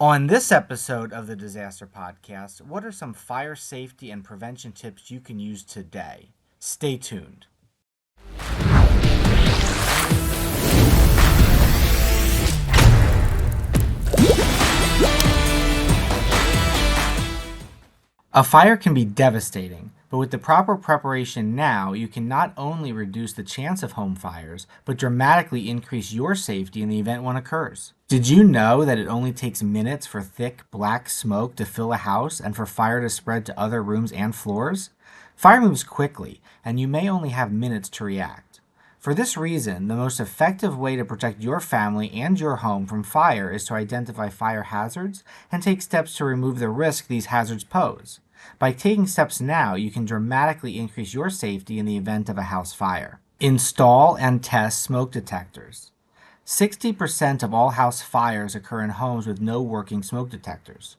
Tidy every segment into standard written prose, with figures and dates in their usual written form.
On this episode of the Disaster Podcast, what are some fire safety and prevention tips you can use today? Stay tuned. A fire can be devastating, but with the proper preparation now, you can not only reduce the chance of home fires, but dramatically increase your safety in the event one occurs. Did you know that it only takes minutes for thick, black smoke to fill a house and for fire to spread to other rooms and floors? Fire moves quickly, and you may only have minutes to react. For this reason, the most effective way to protect your family and your home from fire is to identify fire hazards and take steps to remove the risk these hazards pose. By taking steps now, you can dramatically increase your safety in the event of a house fire. Install and test smoke detectors. 60% of all house fires occur in homes with no working smoke detectors.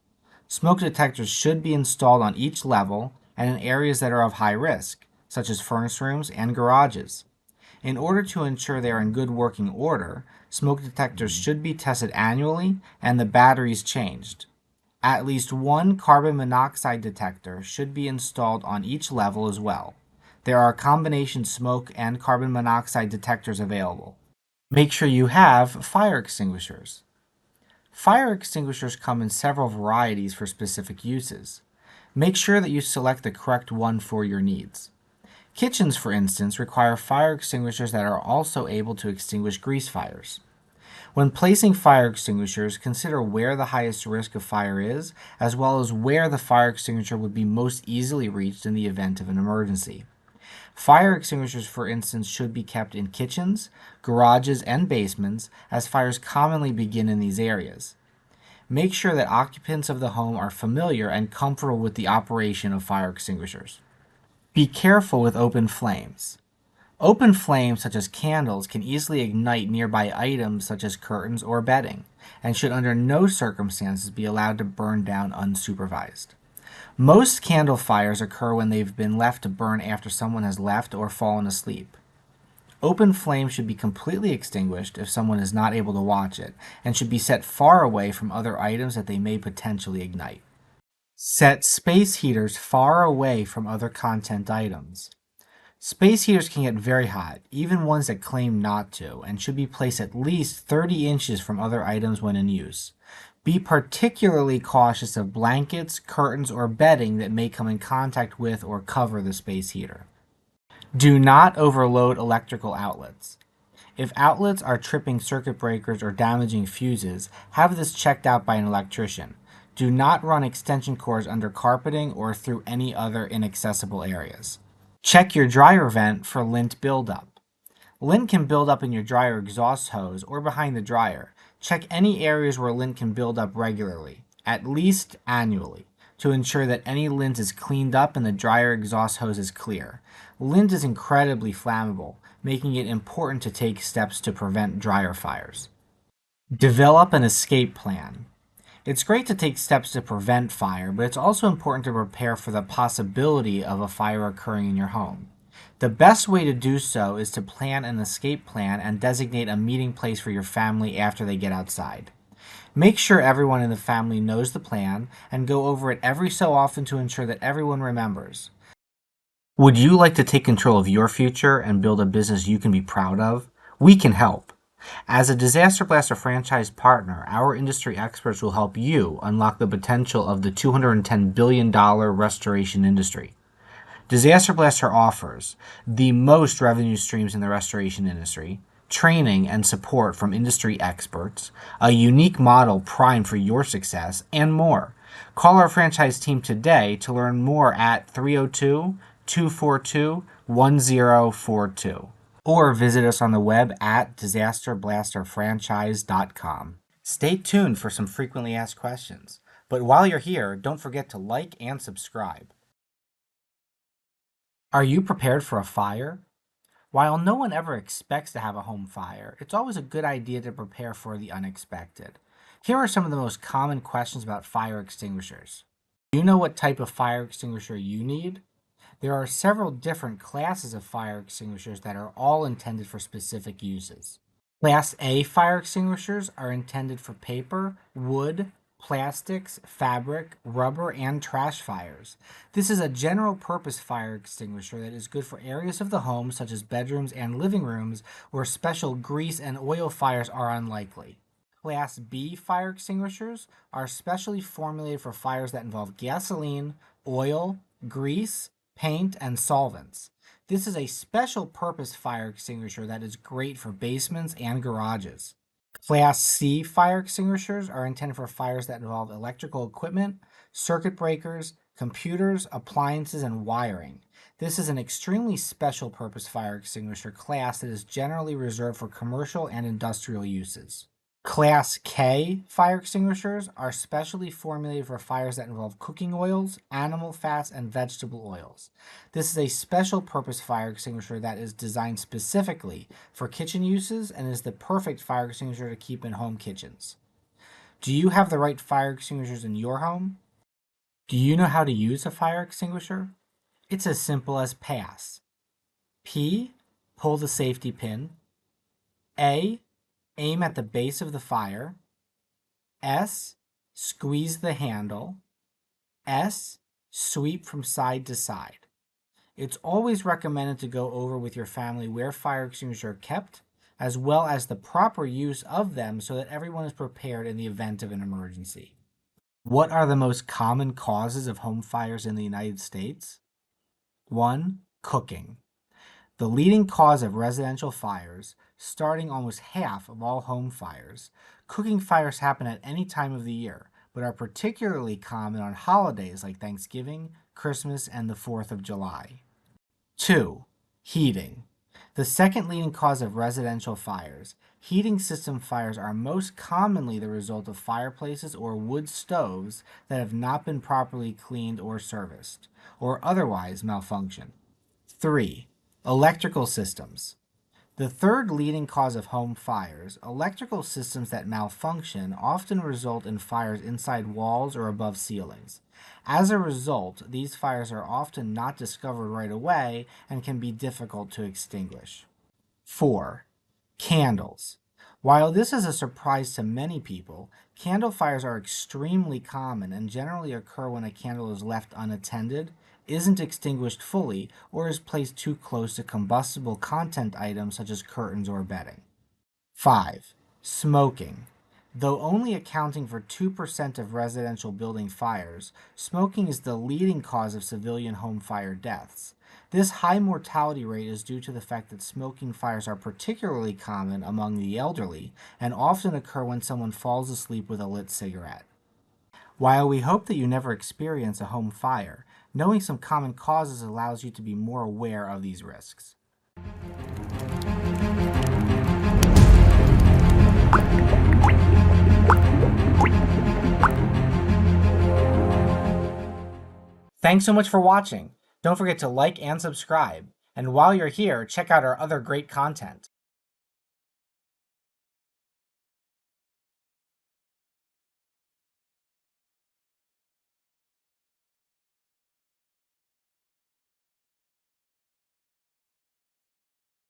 Smoke detectors should be installed on each level and in areas that are of high risk, such as furnace rooms and garages. In order to ensure they are in good working order, smoke detectors should be tested annually and the batteries changed. At least one carbon monoxide detector should be installed on each level as well. There are combination smoke and carbon monoxide detectors available. Make sure you have fire extinguishers. Fire extinguishers come in several varieties for specific uses. Make sure that you select the correct one for your needs. Kitchens, for instance, require fire extinguishers that are also able to extinguish grease fires. When placing fire extinguishers, consider where the highest risk of fire is, as well as where the fire extinguisher would be most easily reached in the event of an emergency. Fire extinguishers, for instance, should be kept in kitchens, garages, and basements, as fires commonly begin in these areas. Make sure that occupants of the home are familiar and comfortable with the operation of fire extinguishers. Be careful with open flames. Open flames, such as candles, can easily ignite nearby items such as curtains or bedding, and should under no circumstances be allowed to burn down unsupervised. Most candle fires occur when they've been left to burn after someone has left or fallen asleep. Open flames should be completely extinguished if someone is not able to watch it, and should be set far away from other items that they may potentially ignite. Set space heaters far away from other content items. Space heaters can get very hot, even ones that claim not to, and should be placed at least 30 inches from other items when in use. Be particularly cautious of blankets, curtains, or bedding that may come in contact with or cover the space heater. Do not overload electrical outlets. If outlets are tripping circuit breakers or damaging fuses, have this checked out by an electrician. Do not run extension cords under carpeting or through any other inaccessible areas. Check your dryer vent for lint buildup. Lint can build up in your dryer exhaust hose or behind the dryer. Check any areas where lint can build up regularly, at least annually, to ensure that any lint is cleaned up and the dryer exhaust hose is clear. Lint is incredibly flammable, making it important to take steps to prevent dryer fires. Develop an escape plan. It's great to take steps to prevent fire, but it's also important to prepare for the possibility of a fire occurring in your home. The best way to do so is to plan an escape plan and designate a meeting place for your family after they get outside. Make sure everyone in the family knows the plan and go over it every so often to ensure that everyone remembers. Would you like to take control of your future and build a business you can be proud of? We can help. As a Disaster Blaster franchise partner, our industry experts will help you unlock the potential of the $210 billion restoration industry. Disaster Blaster offers the most revenue streams in the restoration industry, training and support from industry experts, a unique model primed for your success, and more. Call our franchise team today to learn more at 302-242-1042 or visit us on the web at disasterblasterfranchise.com. Stay tuned for some frequently asked questions. But while you're here, don't forget to like and subscribe. Are you prepared for a fire? While no one ever expects to have a home fire, it's always a good idea to prepare for the unexpected. Here are some of the most common questions about fire extinguishers. Do you know what type of fire extinguisher you need? There are several different classes of fire extinguishers that are all intended for specific uses. Class A fire extinguishers are intended for paper, wood, plastics, fabric, rubber, and trash fires. This is a general purpose fire extinguisher that is good for areas of the home such as bedrooms and living rooms where special grease and oil fires are unlikely. Class B fire extinguishers are specially formulated for fires that involve gasoline, oil, grease, paint, and solvents. This is a special purpose fire extinguisher that is great for basements and garages. Class C fire extinguishers are intended for fires that involve electrical equipment, circuit breakers, computers, appliances, and wiring. This is an extremely special purpose fire extinguisher class that is generally reserved for commercial and industrial uses. Class K fire extinguishers are specially formulated for fires that involve cooking oils, animal fats, and vegetable oils. This is a special purpose fire extinguisher that is designed specifically for kitchen uses and is the perfect fire extinguisher to keep in home kitchens. Do you have the right fire extinguishers in your home? Do you know how to use a fire extinguisher? It's as simple as pass. P. Pull the safety pin. A. Aim at the base of the fire. S. Squeeze the handle. S. Sweep from side to side. It's always recommended to go over with your family where fire extinguishers are kept, as well as the proper use of them so that everyone is prepared in the event of an emergency. What are the most common causes of home fires in the United States? 1. Cooking. The leading cause of residential fires, starting almost half of all home fires. Cooking fires happen at any time of the year, but are particularly common on holidays like Thanksgiving, Christmas, and the 4th of July. 2. Heating. The second leading cause of residential fires. Heating system fires are most commonly the result of fireplaces or wood stoves that have not been properly cleaned or serviced, or otherwise malfunction. 3. Electrical systems. The third leading cause of home fires, electrical systems that malfunction often result in fires inside walls or above ceilings. As a result, these fires are often not discovered right away and can be difficult to extinguish. 4. Candles. While this is a surprise to many people, candle fires are extremely common and generally occur when a candle is left unattended, isn't extinguished fully, or is placed too close to combustible content items such as curtains or bedding. 5. Smoking. Though only accounting for 2% of residential building fires, smoking is the leading cause of civilian home fire deaths. This high mortality rate is due to the fact that smoking fires are particularly common among the elderly and often occur when someone falls asleep with a lit cigarette. While we hope that you never experience a home fire, knowing some common causes allows you to be more aware of these risks. Thanks so much for watching. Don't forget to like and subscribe. And while you're here, check out our other great content.